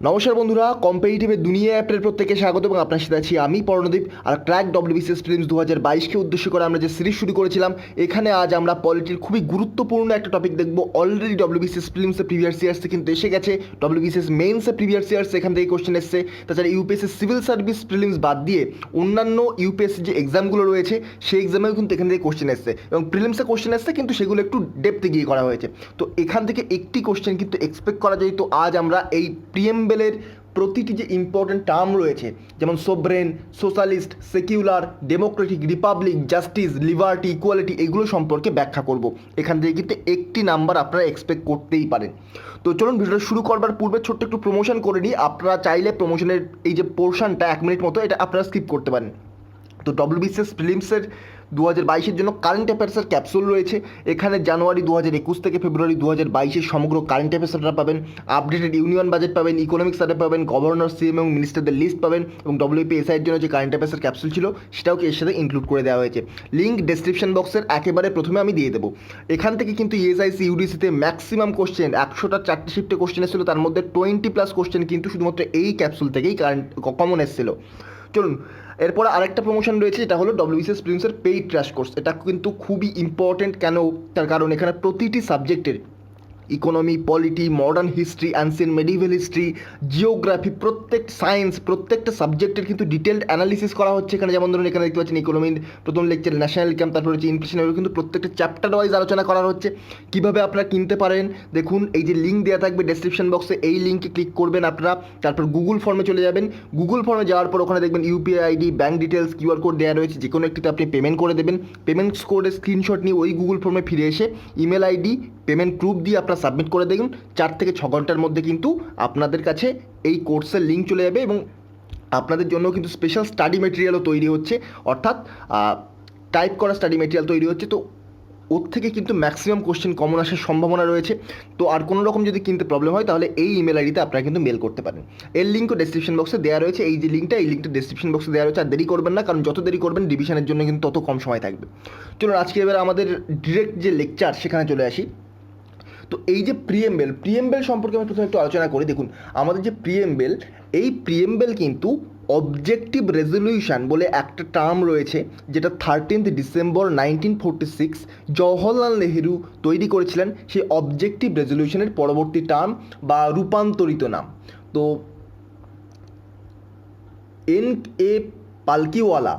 নমস্কার বন্ধুরা, কম্পিটিটিভের দুনিয়া অ্যাপের প্রত্যেকে স্বাগত এবং আপনার সাথে আছি আমি পর্ণদীপ। আর ক্র্যাক WBCS প্রিলিমস 2022কে উদ্দেশ্য করে আমরা যে সিরিজ শুরু করেছিলাম, এখানে আজ আমরা পলিটির খুবই গুরুত্বপূর্ণ একটা টপিক দেখব। অলরেডি WBCS প্রিলিমসে প্রিভিয়াস ইয়ার্সে কিন্তু এসে গেছে, WBCS মেইনসে প্রিভিয়াস ইয়ার্স এখান থেকে কোশ্চেন এসছে। তাছাড়া ইউপিএসসি সিভিল সার্ভিস প্রিলিমস বাদ দিয়ে অন্যান্য ইউপিএসসি যে এক্সামগুলো রয়েছে সেই এক্সামেও কিন্তু এখান থেকে কোশ্চেন এসছে এবং প্রিলিমসে কোশ্চেন এসছে, কিন্তু সেগুলো একটু ডেপথে গিয়ে করা হয়েছে। তো এখান থেকে একটি কোশ্চেন কিন্তু এক্সপেক্ট করা যায়। তো আজ আমরা এই প্রিএম্বেলের প্রতিটি যে ইম্পর্টেন্ট টার্ম রয়েছে, যেমন sovereign, socialist, secular, Democratic, Republic, justice, liberty, equality, এগুলো সম্পর্কে ব্যাখ্যা করব। এখান থেকে কিন্তু একটি নাম্বার আপনারা এক্সপেক্ট করতেই পারেন। তো চলুন ভিডিওটা শুরু করবার পূর্বে ছোট্ট একটু প্রমোশন করে নিই। আপনারা চাইলে প্রমোশনের এই যে পোর্শনটা 1 মিনিট মতো, এটা আপনারা স্কিপ করতে পারেন। তো WBCS প্রিলিমসের 2022-এর জন্য কারেন্ট অ্যাফেয়ার্সের ক্যাপসুল রয়েছে। এখানে জানুয়ারি 2021 থেকে ফেব্রুয়ারি 2022-এর সমগ্র কারেন্ট অ্যাফেয়ার্সটা পাবেন, আপডেটেড ইউনিয়ন বাজেট পাবেন, ইকোনমিক সার্ভে পাবেন, গভর্নর, সিএম এবং মিনিস্টারদের লিস্ট পাবেন এবং WPSI-এর জন্য যে কারেন্ট অ্যাফেয়ার্সের ক্যাপসুল ছিল সেটাও এর সাথে ইনক্লুড করে দেওয়া হয়েছে। লিঙ্ক ডেসক্রিপশন বক্সের একেবারে প্রথমে আমি দিয়ে দেবো। এখান থেকে কিন্তু EGIE UDC-তে ম্যাক্সিমাম কোশ্চেন 100টা 4টে শিফটে কোশ্চেন এসেছিলো, তার মধ্যে 20+ কোশ্চেন কিন্তু শুধুমাত্র এই ক্যাপসুল থেকেই কমন এসেছিলো। চলুন, এরপর আরেকটা প্রমোশন রয়েছে, যেটা হলো WBCS প্রিলিমসের পেইড ক্র্যাশ কোর্স। এটা কিন্তু খুবই ইম্পর্টেন্ট। কেন? তার কারণ এখানে প্রতিটি সাবজেক্টের economy, polity, modern history, ancient medieval history, geography, প্রত্যেকটা সাবজেক্টের কিন্তু ডিটেলড অ্যানালিসিস করা হচ্ছে এখানে। যেমন ধরুন এখানে দেখতে পাচ্ছেন ইকোনমির প্রথম লেকচার ন্যাশনাল ইনকাম, তারপর হচ্ছে ইনফ্লেশন, এগুলো কিন্তু প্রত্যেকটা চ্যাপ্টার ওয়াইজ আলোচনা করা হচ্ছে। কীভাবে আপনারা কিনতে পারেন দেখুন, এই যে লিঙ্ক দেওয়া থাকবে ডেসক্রিপশন বক্সে, এই লিঙ্কে ক্লিক করবেন আপনারা, তারপর গুগল ফর্মে চলে যাবেন। গুগল ফর্মে যাওয়ার পর ওখানে দেখবেন UPI ID, bank details, QR code দেওয়া রয়েছে। যে কোনো একটিতে আপনি পেমেন্ট করে দেবেন। পেমেন্ট কোডের স্ক্রিনশট নিয়ে ওই গুগল ফর্মে ফিরে এসে ইমেল আইডি, পেমেন্ট প্রুফ দিয়ে আপনারা সাবমিট করে দেখুন। 4 থেকে 6 ঘন্টার মধ্যে কিন্তু আপনাদের কাছে এই কোর্সের লিঙ্ক চলে যাবে এবং আপনাদের জন্য কিন্তু স্পেশাল স্টাডি মেটেরিয়ালও তৈরি হচ্ছে, অর্থাৎ টাইপ করা স্টাডি মেটেরিয়াল তৈরি হচ্ছে। তো ওর থেকে কিন্তু ম্যাক্সিমাম কোশ্চেন কমন আসার সম্ভাবনা রয়েছে। তো আর কোনো রকম যদি কিনতে প্রবলেম হয় তাহলে এই ইমেল আইডিতে আপনারা কিন্তু মেল করতে পারেন। এর লিঙ্কও ডেসক্রিপশন বক্সে দেওয়া রয়েছে। এই যে লিঙ্কটা, এই লিঙ্কটা ডেসক্রিপশন বক্সে দেওয়া রয়েছে। আর দেরি করবেন না, কারণ যত দেরি করবেন রিভিশনের জন্য কিন্তু তত কম সময় থাকবে। চলুন আজকে এবার আমাদের ডিরেক্ট যে লেকচার সেখানে চলে আসি। তো এই যে প্রিএম্বেল সম্পর্কে আমি প্রথমে একটু আলোচনা করি। দেখুন, আমাদের যে এই প্রিএম্বেল কিন্তু অবজেক্টিভ রেজলিউশন বলে একটা টার্ম রয়েছে, যেটা 13 ডিসেম্বর 1946 জওহরলাল নেহেরু তৈরি করেছিলেন। সেই অবজেক্টিভ রেজলিউশনের পরবর্তী টার্ম বা রূপান্তরিত নাম। তো N.A. পালকিওয়ালা,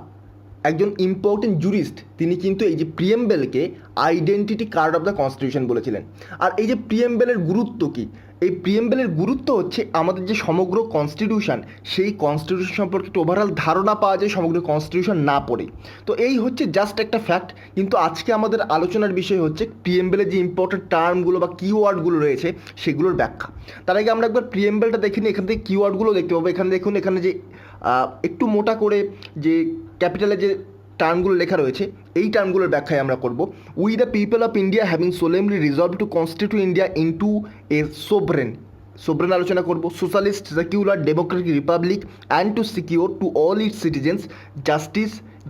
একজন ইম্পর্টেন্ট জুরিস্ট, তিনি কিন্তু এই যে প্রিএম্বেলকে identity card of the constitution বলেছিলেন। আর এই যে প্রিএম্বেলের গুরুত্ব কী? এই প্রিএম্বেলের গুরুত্ব হচ্ছে আমাদের যে সমগ্র কনস্টিটিউশন, সেই কনস্টিটিউশন সম্পর্কে একটু ওভারঅল ধারণা পাওয়া যায় সমগ্র কনস্টিটিউশন না পড়ে। তো এই হচ্ছে জাস্ট একটা ফ্যাক্ট। কিন্তু আজকে আমাদের আলোচনার বিষয় হচ্ছে প্রিএম্বেলের যে ইম্পর্টেন্ট টার্মগুলো বা কিওয়ার্ডগুলো রয়েছে সেগুলোর ব্যাখ্যা। তার আগে আমরা একবার প্রিএম্বেলটা দেখে নিই, এখান থেকে কিওয়ার্ডগুলো দেখতে পাবো। এখানে দেখুন, এখানে যে একটু মোটা করে যে ক্যাপিটালে যে টার্মগুলো লেখা রয়েছে, এই টার্মগুলোর ব্যাখ্যায় আমরা করব। We the people of India having সোলেমলি resolve two constitute India into A sovereign আলোচনা করব। Socialist, secular, Democratic, Republic and to secure to all it's citizens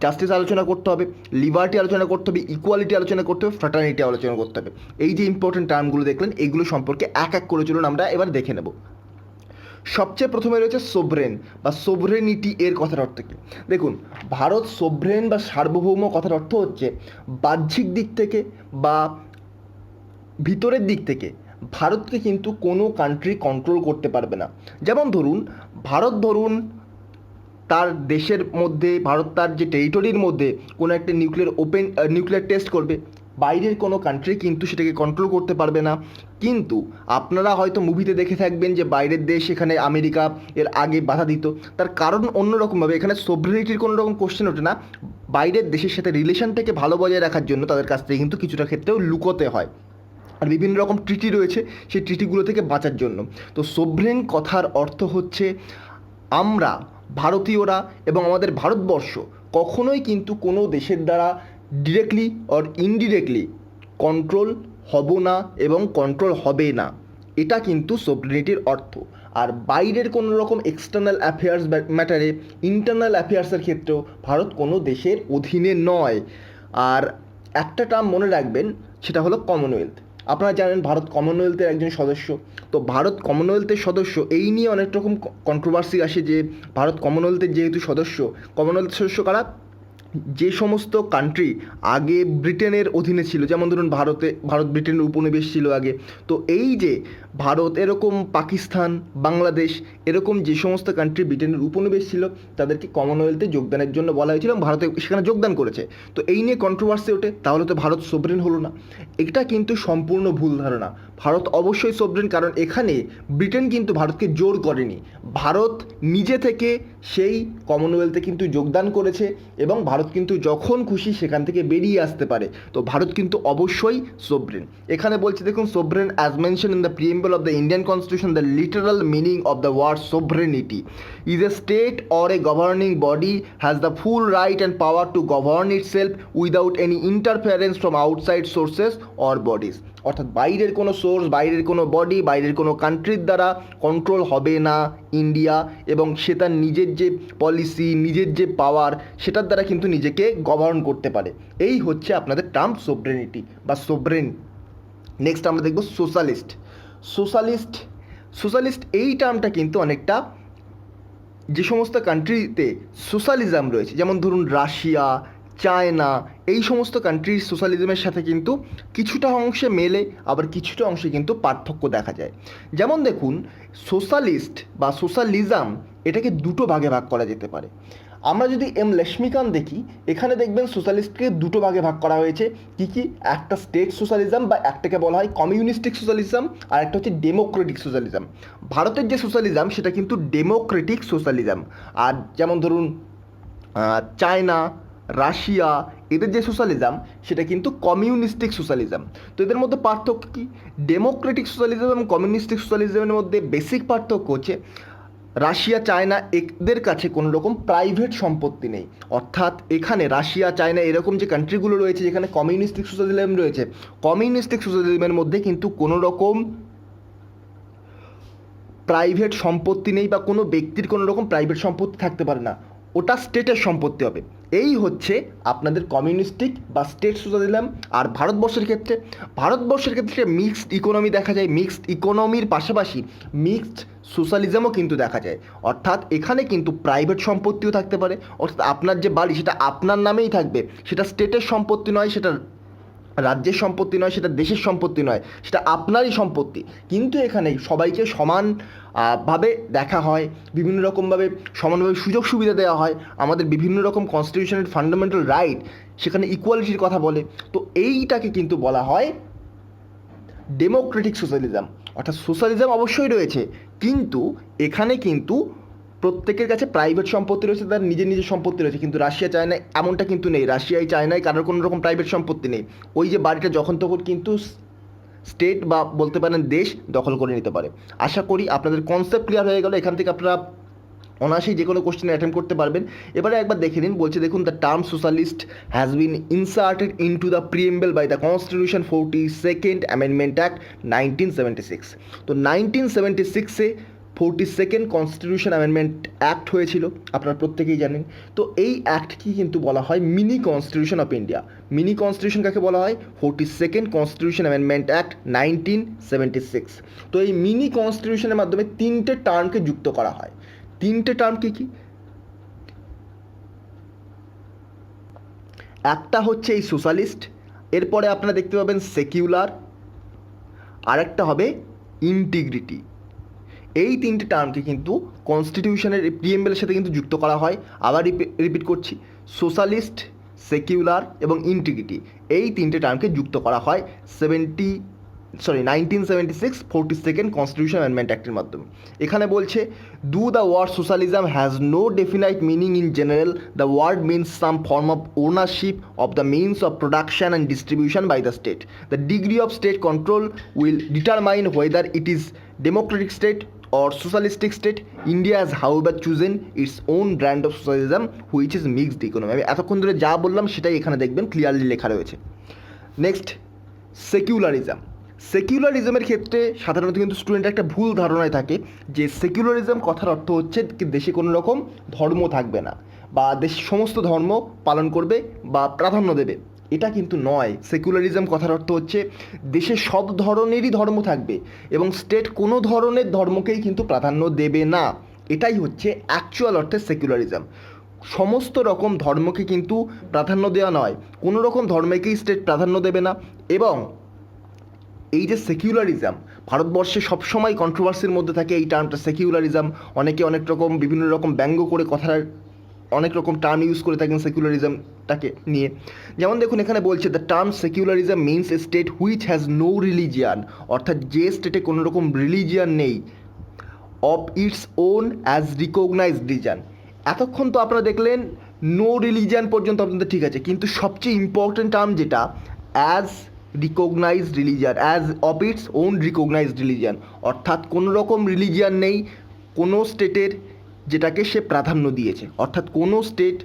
justice আলোচনা করতে হবে, লিবার্টি আলোচনা করতে হবে, ইকুয়ালিটি আলোচনা করতে হবে, ফ্র্যাটার্নিটি আলোচনা করতে হবে। এই যে ইম্পর্টেন্ট টার্মগুলো দেখলেন, এইগুলো সম্পর্কে এক এক করে চলুন আমরা এবার দেখে নেব। সবচেয়ে প্রথমে রয়েছে সোভরেন বা সোভরেনিটি। এর কথার অর্থ কী? দেখুন, ভারত সোভরেন বা সার্বভৌম কথার অর্থ হচ্ছে বাহ্যিক দিক থেকে বা ভিতরের দিক থেকে ভারতকে কিন্তু কোনো কান্ট্রি কন্ট্রোল করতে পারবে না। যেমন ধরুন তার দেশের মধ্যে, ভারত তার যে টেরিটরির মধ্যে কোনো একটা নিউক্লিয়ার টেস্ট করবে, বাইরের কোনো কান্ট্রি কিন্তু সেটাকে কন্ট্রোল করতে পারবে না। কিন্তু আপনারা হয়তো মুভিতে দেখে থাকবেন যে বাইরের দেশ, এখানে আমেরিকা এর আগে বাধা দিত। তার কারণ অন্যরকমভাবে, এখানে সোভরেনিটির কোনো রকম কোশ্চেন ওঠে না। বাইরের দেশের সাথে রিলেশনটাকে ভালো বজায় রাখার জন্য তাদের কাছ থেকে কিন্তু কিছুটা ক্ষেত্রেও লুকোতে হয়। আর বিভিন্ন রকম ট্রিটি রয়েছে, সেই ট্রিটিগুলো থেকে বাঁচার জন্য। তো সোভরেন কথার অর্থ হচ্ছে আমরা ভারতীয়রা এবং আমাদের ভারতবর্ষ কখনোই কিন্তু কোনো দেশের দ্বারা ডিরেক্টলি অর ইনডিরেক্টলি কন্ট্রোল হব না এবং কন্ট্রোল হবে না। এটা কিন্তু সোভরেনিটির অর্থ। আর বাইরের কোনো রকম এক্সটার্নাল অ্যাফেয়ার্স ম্যাটারে, ইন্টারনাল অ্যাফেয়ার্সের ক্ষেত্রেও ভারত কোনো দেশের অধীনে নয়। আর একটা টার্ম মনে রাখবেন, সেটা হলো কমনওয়েলথ। আপনারা জানেন ভারত কমনওয়েলথের একজন সদস্য। তো ভারত কমনওয়েলথের সদস্য, এই নিয়ে অনেক রকম কন্ট্রোভার্সি আসে যে ভারত কমনওয়েলথের যেহেতু সদস্য, কমনওয়েলথ সদস্য কারা, যে সমস্ত কান্ট্রি আগে ব্রিটেনের অধীনে ছিল, যেমন ধরুন ভারত ব্রিটেনের উপনিবেশ ছিল আগে। তো এই যে ভারত, এরকম পাকিস্তান, বাংলাদেশ, এরকম যে সমস্ত কান্ট্রি ব্রিটেনের উপনিবেশ ছিল তাদেরকে কমনওয়েলথে যোগদানের জন্য বলা হয়েছিল এবং ভারতে সেখানে যোগদান করেছে। তো এই নিয়ে কন্ট্রোভার্সি ওঠে, তাহলে তো ভারত সোভরেন হলো না। এটা কিন্তু সম্পূর্ণ ভুল ধারণা। ভারত অবশ্যই সোভরেন, কারণ এখানে ব্রিটেন কিন্তু ভারতকে জোর করেনি। ভারত নিজে থেকে সেই কমনওয়েলথে কিন্তু যোগদান করেছে এবং ভারত কিন্তু যখন খুশি সেখান থেকে বেরিয়ে আসতে পারে। তো ভারত কিন্তু অবশ্যই সোভরেন। এখানে বলছে দেখুন, sovereign as mention in the preamble of the Indian constitution, the literal meaning of the word sovereignty is a state or a governing body has the full right and power to govern itself without any interference from outside sources or bodies. অর্থাৎ বাইরের কোনো source, বাইরের কোনো body, বাইরের কোনো কান্ট্রির দ্বারা control হবে না ইন্ডিয়া, এবং সে তার নিজের যে পলিসি, নিজের যে পাওয়ার, সেটার দ্বারা কিন্তু নিজেকে গভর্ন করতে পারে। এই হচ্ছে আপনাদের টার্ম সোভরেনিটি বা সোভরেন। নেক্সট আমরা দেখব সোশ্যালিস্ট। সোশ্যালিস্ট এই টার্মটা কিন্তু অনেকটা, যে সমস্ত কান্ট্রিতে সোশ্যালিজম রয়েছে, যেমন ধরুন রাশিয়া, চায়না, এই সমস্ত কান্ট্রির সোশ্যালিজমের সাথে কিন্তু কিছুটা অংশে মেলে, আবার কিছুটা অংশে কিন্তু পার্থক্য দেখা যায়। যেমন দেখুন, সোশ্যালিস্ট বা সোশ্যালিজম এটাকে দুটো ভাগে ভাগ করা যেতে পারে। আমরা যদি লাক্সমিকান্ত দেখি, এখানে দেখবেন সোশ্যালিস্টকে দুটো ভাগে ভাগ করা হয়েছে। কী কী? একটা স্টেট সোশ্যালিজম বা একটাকে বলা হয় কমিউনিস্টিক সোশ্যালিজম, আর একটা হচ্ছে ডেমোক্রেটিক সোশ্যালিজম। ভারতের যে সোশ্যালিজম সেটা কিন্তু ডেমোক্রেটিক সোশ্যালিজম, আর যেমন ধরুন চায়না, রাশিয়া, এদের যে সোশ্যালিজম সেটা কিন্তু কমিউনিস্টিক সোশ্যালিজম। তো এদের মধ্যে পার্থক্য কী? ডেমোক্রেটিক সোশ্যালিজম এবং কমিউনিস্টিক সোশ্যালিজমের মধ্যে বেসিক পার্থক্য হচ্ছে রাশিয়া, চায়না, এদের কাছে কোনো রকম প্রাইভেট সম্পত্তি নেই। অর্থাৎ এখানে রাশিয়া, চায়না এরকম যে কান্ট্রিগুলো রয়েছে যেখানে কমিউনিস্টিক সোশ্যালিজম রয়েছে, কমিউনিস্টিক সোশ্যালিজমের মধ্যে কিন্তু কোনো রকম প্রাইভেট সম্পত্তি নেই, বা কোনো ব্যক্তির কোনো রকম প্রাইভেট সম্পত্তি থাকতে পারে না, ওটা স্টেটের সম্পত্তি হবে। এই হচ্ছে আপনাদের কমিউনিস্টিক বা স্টেট সোশ্যালিজম। আর ভারতবর্ষের ক্ষেত্রে মিক্সড ইকোনমি দেখা যায়। মিক্সড ইকোনমির পাশাপাশি মিক্সড সোশ্যালিজমও কিন্তু দেখা যায়। অর্থাৎ এখানে কিন্তু প্রাইভেট সম্পত্তিও থাকতে পারে, অর্থাৎ আপনার যে বাড়ি সেটা আপনার নামেই থাকবে, সেটা স্টেটের সম্পত্তি নয়, সেটা রাজ্যের সম্পত্তি নয়, সেটা দেশের সম্পত্তি নয়, সেটা আপনারই সম্পত্তি। কিন্তু এখানে সবাইকে সমান ভাবে দেখা হয়, বিভিন্ন রকমভাবে সমানভাবে সুযোগ সুবিধা দেওয়া হয়। আমাদের বিভিন্ন রকম কনস্টিটিউশনের ফান্ডামেন্টাল রাইট সেখানে ইকুয়ালিটির কথা বলে। তো এইটাকে কিন্তু বলা হয় ডেমোক্রেটিক সোশ্যালিজম। অর্থাৎ সোশ্যালিজম অবশ্যই রয়েছে, কিন্তু এখানে কিন্তু প্রত্যেকের কাছে প্রাইভেট সম্পত্তি রয়েছে, তার নিজের নিজের সম্পত্তি রয়েছে। কিন্তু রাশিয়া, চায়নায় এমনটা কিন্তু নেই। রাশিয়ায়, চায়নায় কারোর কোনো রকম প্রাইভেট সম্পত্তি নেই। ওই যে বাড়িটা যখন তখন কিন্তু স্টেট বা বলতে পারেন দেশ দখল করে নিতে পারে। আশা করি আপনাদের কনসেপ্ট ক্লিয়ার হয়ে গেল। এখান থেকে আপনারা অনায়াসেই যে কোনো কোশ্চেনে অ্যাটেম্প করতে পারবেন। এবারে একবার দেখে নিন, বলছে দেখুন, the term socialist has been inserted into the preamble by the constitution 42nd amendment act 1976। তো 1976-এ 42nd কনস্টিটিউশন অ্যামেন্ডমেন্ট অ্যাক্ট হয়েছিল, আপনারা প্রত্যেকেই জানেন। তো এই অ্যাক্টকে কিন্তু বলা হয় mini constitution of India. Mini constitution কাকে বলা হয়? 42nd constitution amendment act 1976। তো এই মিনি কনস্টিটিউশনের মাধ্যমে তিনটে টার্মকে যুক্ত করা হয়। তিনটে টার্ম কী কী? একটা হচ্ছে এই সোশ্যালিস্ট, এরপরে আপনারা দেখতে পাবেন সেকিউলার, আরেকটা হবে ইন্টিগ্রিটি। এই তিনটে টার্মকে কিন্তু কনস্টিটিউশনের প্রিএম্বলের সাথে কিন্তু যুক্ত করা হয়। আবার রিপিট করছি, সোশ্যালিস্ট, সেকিউলার এবং ইন্টিগ্রিটি, এই তিনটে টার্মকে যুক্ত করা হয় 1976 42nd কনস্টিটিউশন অ্যামেন্ডমেন্ট অ্যাক্টের মাধ্যমে। এখানে বলছে, do the word socialism has no definite meaning in general, the word means some form of ownership of the means of production and distribution by the state. The degree of state control will determine whether it is democratic state or socialistic state. India has however chosen its own brand of socialism which is mixed economy. আমি এতক্ষণ ধরে যা বললাম সেটাই এখানে দেখবেন clearly লেখা রয়েছে। নেক্সট, সেকুলারিজমের ক্ষেত্রে সাধারণত কিন্তু স্টুডেন্টের একটা ভুল ধারণায় থাকে যে সেকুলারিজম কথার অর্থ হচ্ছে দেশে কোনো রকম ধর্ম থাকবে না, বা দেশ সমস্ত ধর্ম পালন করবে বা প্রাধান্য দেবে। এটা কিন্তু নয়। সেকুলারিজম কথার অর্থ হচ্ছে দেশে সব ধরনেরই ধর্ম থাকবে এবং স্টেট কোনো ধরনের ধর্মকেই কিন্তু প্রাধান্য দেবে না। এটাই হচ্ছে অ্যাকচুয়াল অর্থে সেকুলারিজম। সমস্ত রকম ধর্মকে কিন্তু প্রাধান্য দেওয়া নয়, কোনো রকম ধর্মকেই স্টেট প্রাধান্য দেবে না। এবং এই যে সেকুলারিজম, ভারতবর্ষে সবসময় কন্ট্রোভার্সির মধ্যে থাকে এই টার্মটা সেকুলারিজম। অনেকে অনেক রকম বিভিন্ন রকম ব্যঙ্গ করে কথার অনেক রকম টার্ম ইউজ করে থাকেন সেকুলারিজমটাকে নিয়ে। যেমন দেখুন এখানে বলছে the term secularism means a state which has no religion, অর্থাৎ যে স্টেটে কোনো রকম রিলিজিয়ান নেই, of its own as recognised religion. এতক্ষণ তো আপনারা দেখলেন নো রিলিজিয়ান পর্যন্ত আপনাদের ঠিক আছে, কিন্তু সবচেয়ে ইম্পর্টেন্ট টার্ম যেটা as recognised religion, as of its own recognised religion, অর্থাৎ কোনো রকম রিলিজিয়ান নেই কোনো স্টেটের যেটাকে সে প্রাধান্য দিয়েছে। অর্থাৎ কোনো স্টেট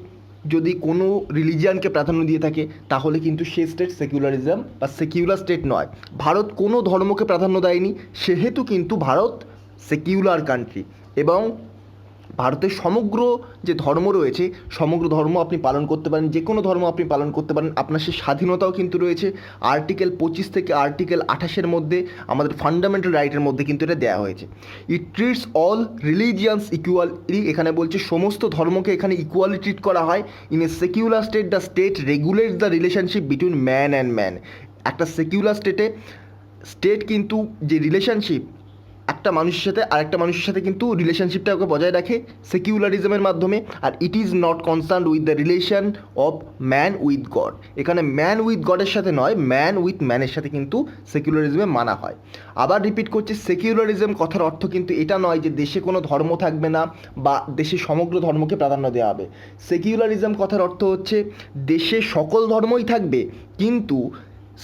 যদি কোনো রিলিজিয়ানকে প্রাধান্য দিয়ে থাকে তাহলে কিন্তু সে স্টেট সেকুলারিজম বা সেকুলার স্টেট নয়। ভারত কোনো ধর্মকে প্রাধান্য দেয়নি, সেহেতু কিন্তু ভারত সেকুলার কান্ট্রি। এবং ভারতের সমগ্র যে ধর্ম রয়েছে সমগ্র ধর্ম আপনি পালন করতে পারেন, যে কোনো ধর্ম আপনি পালন করতে পারেন, আপনার সে স্বাধীনতাও কিন্তু রয়েছে। আর্টিকেল 25 থেকে আর্টিকেল 28-এর মধ্যে আমাদের ফান্ডামেন্টাল রাইটের মধ্যে কিন্তু এটা দেওয়া হয়েছে। ইট ট্রিটস অল রিলিজিয়ান্স ইকুয়ালি, এখানে বলছে সমস্ত ধর্মকে এখানে ইকুয়ালি ট্রিট করা হয়। In a secular state the state regulates the relationship between man and man. একটা সেকুলার স্টেটে স্টেট কিন্তু যে রিলেশনশিপ একটা মানুষের সাথে আরেকটা মানুষের সাথে কিন্তু রিলেশনশিপটাকে বজায় রাখে সেকুলারিজমের মাধ্যমে। আর it is not concern with the relation of man with God, এখানে ম্যান উইথ গডের সাথে নয়, ম্যান উইথ ম্যানের সাথে কিন্তু সেকুলারিজমে মানা হয়। আবার রিপিট করছি, সেকুলারিজম কথার অর্থ কিন্তু এটা নয় যে দেশে কোনো ধর্ম থাকবে না বা দেশে সমগ্র ধর্মকে প্রাধান্য দেওয়া হবে। সেকুলারিজম কথার অর্থ হচ্ছে দেশে সকল ধর্মই থাকবে কিন্তু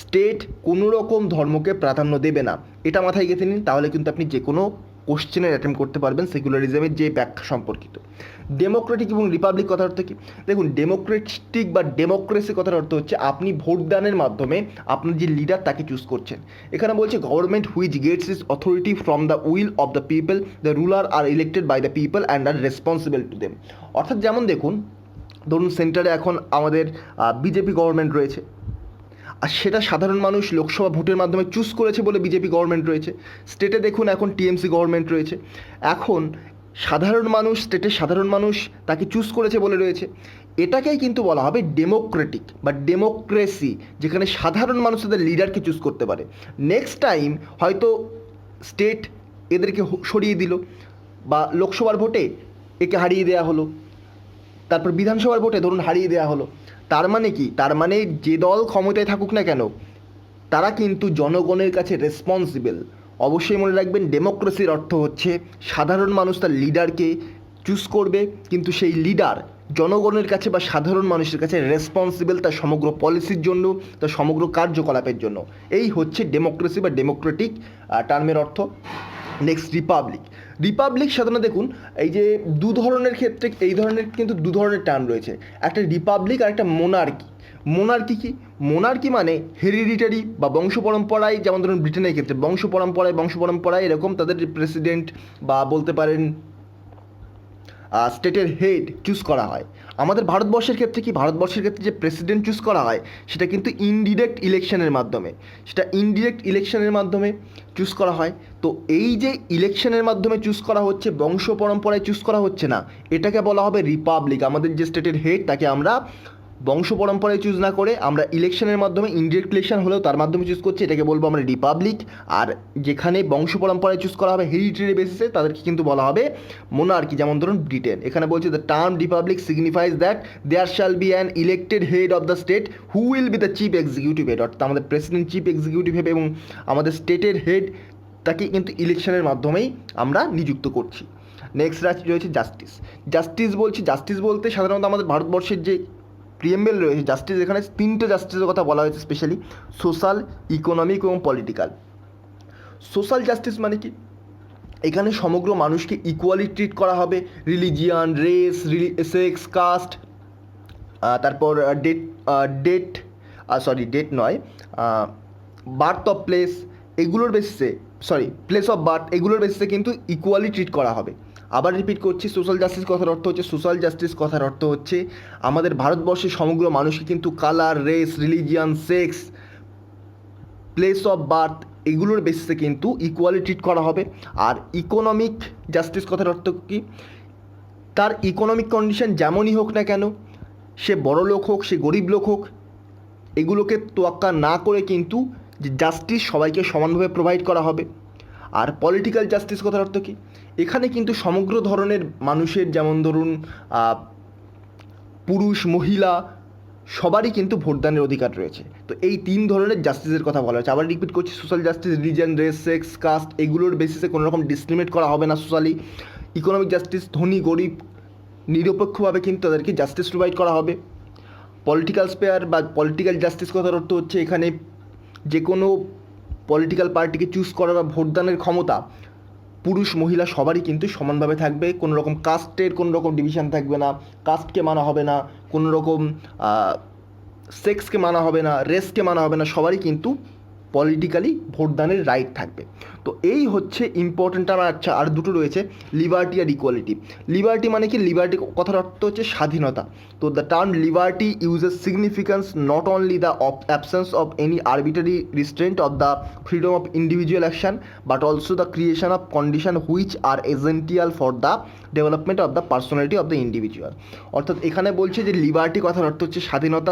স্টেট কোনো রকম ধর্মকে প্রাধান্য দেবে না। এটা মাথায় গেঁথে নিন, তাহলে কিন্তু আপনি যে কোনো কোশ্চেনের অ্যাটেম্প করতে পারবেন সেকুলারিজমের যে ব্যাখ্যা সম্পর্কিত। ডেমোক্রেটিক এবং রিপাবলিক কথার অর্থ কী? দেখুন, ডেমোক্রেটিক বা ডেমোক্রেসি কথার অর্থ হচ্ছে আপনি ভোটদানের মাধ্যমে আপনার যে লিডার তাকে চুজ করছেন। এখানে বলছে government which gets is authority from the will of the people, the ruler are elected by the people and are responsible to them. অর্থাৎ যেমন দেখুন, ধরুন সেন্টারে এখন আমাদের বিজেপি গভর্নমেন্ট রয়েছে, আর সেটা সাধারণ মানুষ লোকসভা ভোটের মাধ্যমে চুজ করেছে বলে বিজেপি গভর্নমেন্ট রয়েছে। স্টেটে দেখুন এখন টিএমসি গভর্নমেন্ট রয়েছে। এখন সাধারণ মানুষ, স্টেটের সাধারণ মানুষ তাকে চুজ করেছে বলে রয়েছে। এটাকেই কিন্তু বলা হবে ডেমোক্রেটিক বা ডেমোক্রেসি, যেখানে সাধারণ মানুষ তাদের লিডারকে চুজ করতে পারে। নেক্সট টাইম হয়তো স্টেট এদেরকে সরিয়ে দিল, বা লোকসভার ভোটে একে হারিয়ে দেওয়া হলো, তারপর বিধানসভার ভোটে ধরুন হারিয়ে দেওয়া হলো। তার মানে কি? তার মানে যে দল ক্ষমতায় থাকুক না কেন তারা কিন্তু জনগণের কাছে রেসপন্সিবল। অবশ্যই মনে রাখবেন, ডেমোক্রেসির অর্থ হচ্ছে সাধারণ মানুষ তার লিডারকে চুজ করবে, কিন্তু সেই লিডার জনগণের কাছে বা সাধারণ মানুষের কাছে রেসপন্সিবল তার সমগ্র পলিসির জন্য, তার সমগ্র কার্যকলাপের জন্য। এই হচ্ছে ডেমোক্রেসি বা ডেমোক্রেটিক টার্মের অর্থ। Next Republic. রিপাবলিক সাধারণত দেখুন এই যে দু ধরনের ক্ষেত্রে এই ধরনের কিন্তু দু ধরনের টার্ম রয়েছে, একটা রিপাবলিক আর একটা মোনার্কি। মোনার্কি কি? মোনার্কি মানে হেরিডিটারি বা বংশ পরম্পরায়, যেমন ধরুন ব্রিটেনের ক্ষেত্রে বংশ পরম্পরায় এরকম তাদের প্রেসিডেন্ট বা বলতে পারেন স্টেটের হেড চুজ করা হয়। আমাদের ভারতবর্ষের ক্ষেত্রে কি? ভারতবর্ষের ক্ষেত্রে যে প্রেসিডেন্ট চুজ করা হয় সেটা কিন্তু ইনডিরেক্ট ইলেকশনের মাধ্যমে চুজ করা হয়। তো এই যে ইলেকশনের মাধ্যমে চুজ করা হচ্ছে, বংশ পরম্পরায় চুজ করা হচ্ছে না, এটাকে বলা হবে রিপাবলিক। আমাদের যে স্টেটের হেড তাকে আমরা বংশ পরম্পরায় চুজ না করে আমরা ইলেকশনের মাধ্যমে, ইনডিরেক্ট ইলেকশন হলেও তার মাধ্যমে চুজ করছি, এটাকে বলবো আমরা রিপাবলিক। আর যেখানে বংশ পরম্পরায় চুজ করা হবে হেরিডিটারি বেসিসে, তাদেরকে কিন্তু বলা হবে মোনার্কি। যেমন ধরুন ব্রিটেন। এখানে বলছে the term republic signifies that there shall be an elected head of the state who will be the chief executive head, অর্থাৎ আমাদের প্রেসিডেন্ট চিফ এক্সিকিউটিভ হেড এবং আমাদের স্টেটের হেড তাকে কিন্তু ইলেকশনের মাধ্যমেই আমরা নিযুক্ত করছি। নেক্সট রয়েছে জাস্টিস। জাস্টিস বলতে সাধারণত আমাদের ভারতবর্ষের যে প্রিএম্বেল রয়েছে জাস্টিস, এখানে তিনটে জাস্টিসের কথা বলা হয়েছে স্পেশালি: সোশ্যাল, ইকোনমিক এবং পলিটিক্যাল। সোশ্যাল জাস্টিস মানে কি? এখানে সমগ্র মানুষকে ইকুয়ালি ট্রিট করা হবে, রিলিজিয়ান, রেস, সেক্স, কাস্ট, তারপর বার্থ অফ প্লেস, এগুলোর বেসিসে প্লেস অফ বার্থ, এগুলোর বেসিসে কিন্তু ইকুয়ালি ট্রিট করা হবে। আবার রিপিট করছি, সোশ্যাল জাস্টিস কথার অর্থ হচ্ছে, সোশ্যাল জাস্টিস কথার অর্থ হচ্ছে আমাদের ভারতবর্ষের সমগ্র মানুষকে কিন্তু colour, race, religion, sex, place of birth এগুলোর বেসিসে কিন্তু ইকুয়ালি ট্রিট করা হবে। আর ইকোনমিক জাস্টিস কথার অর্থ কী? তার ইকোনমিক কন্ডিশন যেমনই হোক না কেন, সে বড় লোক হোক, সে গরিব লোক হোক, এগুলোকে তোয়াক্কা না করে কিন্তু যে জাস্টিস সবাইকে সমানভাবে প্রোভাইড করা হবে। আর পলিটিক্যাল জাস্টিস কথার অর্থ কী? এখানে কিন্তু সমগ্র ধরনের মানুষের, যেমন ধরুন পুরুষ, মহিলা সবারই কিন্তু ভোটদানের অধিকার রয়েছে। তো এই 3 ধরনের জাস্টিসের কথা বলা হয়েছে। আবার রিপিট করছি, social justice, religion, race, sex, caste এগুলোর বেসিসে কোনো রকম ডিসক্রিমিনেট করা হবে না সোশ্যালি। ইকোনমিক জাস্টিস, ধনী গরিব নিরপেক্ষভাবে কিন্তু তাদেরকে জাস্টিস প্রোভাইড করা হবে। পলিটিক্যাল স্পেয়ার বা পলিটিক্যাল জাস্টিস কথার অর্থ হচ্ছে এখানে যে কোনো পলিটিক্যাল পার্টিকে চুজ করার বা ভোটদানের ক্ষমতা পুরুষ মহিলা সবারই কিন্তু সমানভাবে থাকবে। কোনো রকম কাস্টের কোনো রকম ডিভিশন থাকবে না, কাস্টকে মানা হবে না, কোনো রকম সেক্সকে মানা হবে না, রেসকে মানা হবে না, সবারই কিন্তু পলিটিক্যালি ভোটদানের রাইট থাকবে। তো এই হচ্ছে ইম্পর্টেন্ট। আমার আচ্ছা আর দুটো রয়েছে, লিবার্টি আর ইকুয়ালিটি। লিবার্টি মানে কি? লিবার্টি কথার অর্থ হচ্ছে স্বাধীনতা। তো the term liberty uses significance not only the absence of any arbitrary restraint of the freedom of individual action but also the creation of condition which are essential for the development of the personality of the individual. অর্থাৎ এখানে বলছে যে liberty কথার অর্থ হচ্ছে স্বাধীনতা।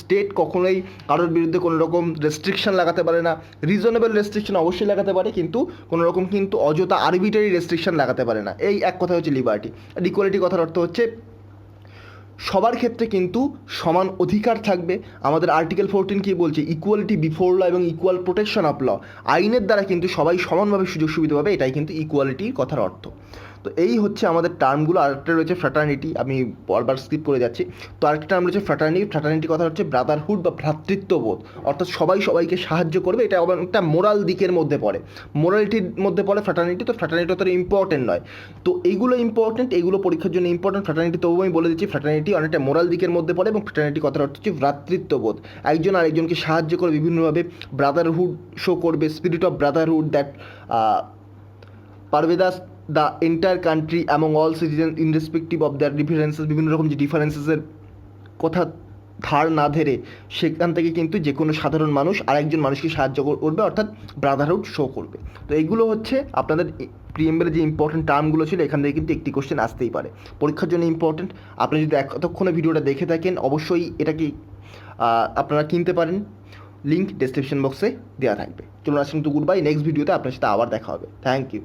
State কখনোই কারোর বিরুদ্ধে কোনো রকম রেস্ট্রিকশন লাগাতে পারে না। রিজনেবল রেস্ট্রিকশন অবশ্যই লাগাতে পারে, কিন্তু কোনো রকম কিন্তু অযথা আরবিটারি রেস্ট্রিকশন লাগাতে পারে না। এই এক কথা হচ্ছে লিবার্টি। আর ইকুয়ালিটি কথার অর্থ হচ্ছে সবার ক্ষেত্রে কিন্তু সমান অধিকার থাকবে। আমাদের আর্টিকেল 14 কী বলছে? ইকুয়ালিটি বিফোর ল এবং ইকুয়াল প্রোটেকশন অফ ল। আইনের দ্বারা কিন্তু সবাই সমানভাবে সুযোগ সুবিধা পাবে, এটাই কিন্তু ইকুয়ালিটির কথার অর্থ। তো এই হচ্ছে আমাদের টার্মগুলো। আরেকটা রয়েছে ফ্র্যাটার্নিটি, আমি বারবার স্কিপ করে যাচ্ছি। তো আরেকটা টার্ম রয়েছে ফ্র্যাটার্নিটি। ফ্র্যাটার্নিটি কথা হচ্ছে ব্রাদারহুড বা ভ্রাতৃত্ববোধ, অর্থাৎ সবাই সবাইকে সাহায্য করবে। এটা একটা মোরাল দিকের মধ্যে পড়ে, মোরালিটির মধ্যে পড়ে ফ্র্যাটার্নিটি। তো ফ্র্যাটার্নিটি অতটা ইম্পর্টেন্ট নয়, তো এইগুলো ইম্পর্টেন্ট, এগুলো পরীক্ষার জন্য ইম্পর্টেন্ট। ফ্র্যাটার্নিটি তবুও আমি বলে দিচ্ছি, ফ্র্যাটার্নিটি অনেকটা মোরাল দিকের মধ্যে পড়ে এবং ফ্র্যাটার্নিটি কথার অর্থ হচ্ছে ভ্রাতৃত্ববোধ। একজন আরেকজনকে সাহায্য করে বিভিন্নভাবে, ব্রাদারহুড শো করবে, spirit of brotherhood that pervades the entire country among all citizen irrespective of their differences. বিভিন্ন রকম যে ডিফারেন্সেসের কথা ধার না ধরে সেখান থেকে কিন্তু যে কোনো সাধারণ মানুষ আরেকজন মানুষকে সাহায্য করবে, অর্থাৎ ব্রাদারহুড শো করবে। তো এইগুলো হচ্ছে আপনাদের প্রিএমবেলের যে ইম্পর্টেন্ট টার্মগুলো ছিল, এখান থেকে কিন্তু একটি কোশ্চেন আসতেই পারে, পরীক্ষার জন্য ইম্পর্টেন্ট। আপনি যদি এতক্ষণে ভিডিওটা দেখে থাকেন, অবশ্যই এটাকে আপনারা কিনতে পারেন, লিঙ্ক ডেসক্রিপশন বক্সে দেওয়া থাকবে। চলুন আসুন, তো গুড বাই। নেক্সট ভিডিওতে আপনার সাথে আবার দেখা হবে। Thank you.